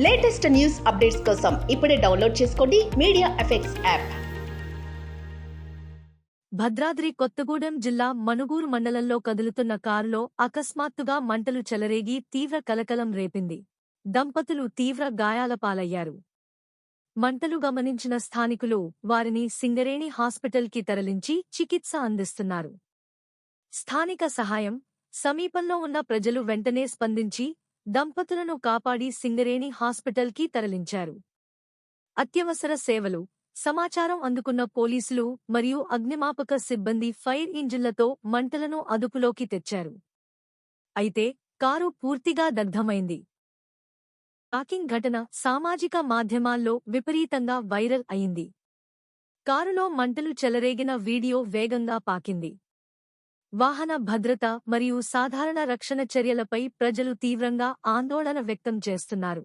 Latest news updates కోసం ఇప్పుడే download చేసుకోండి media effects app. Bhadradri Kothagudem జిల్లా మనుగూరు మండలంలో కదులుతున్న కారులో అకస్మాత్తుగా మంటలు చెలరేగి తీవ్ర కలకలం రేపింది. దంపతులు తీవ్ర గాయాల పాలయ్యారు. మంటలు గమనించిన స్థానికులు వారిని సింగరేణి హాస్పిటల్కి తరలించి చికిత్స అందిస్తున్నారు. స్థానిక సహాయం, సమీపంలో ఉన్న ప్రజలు వెంటనే స్పందించి దంపతులను కాపాడి సింగరేణి హాస్పిటల్కి తరలించారు. అత్యవసర సేవలు సమాచారం అందుకున్న పోలీసులు మరియు అగ్నిమాపక సిబ్బంది ఫైర్ ఇంజిన్లతో మంటలను అదుపులోకి తెచ్చారు. అయితే కారు పూర్తిగా దగ్ధమైంది. షాకింగ్ ఘటన సామాజిక మాధ్యమాల్లో విపరీతంగా వైరల్ అయింది. కారులో మంటలు చెలరేగిన వీడియో వేగంగా పాకింది. వాహన భద్రత మరియు సాధారణ రక్షణ చర్యలపై ప్రజలు తీవ్రంగా ఆందోళన వ్యక్తం చేస్తున్నారు.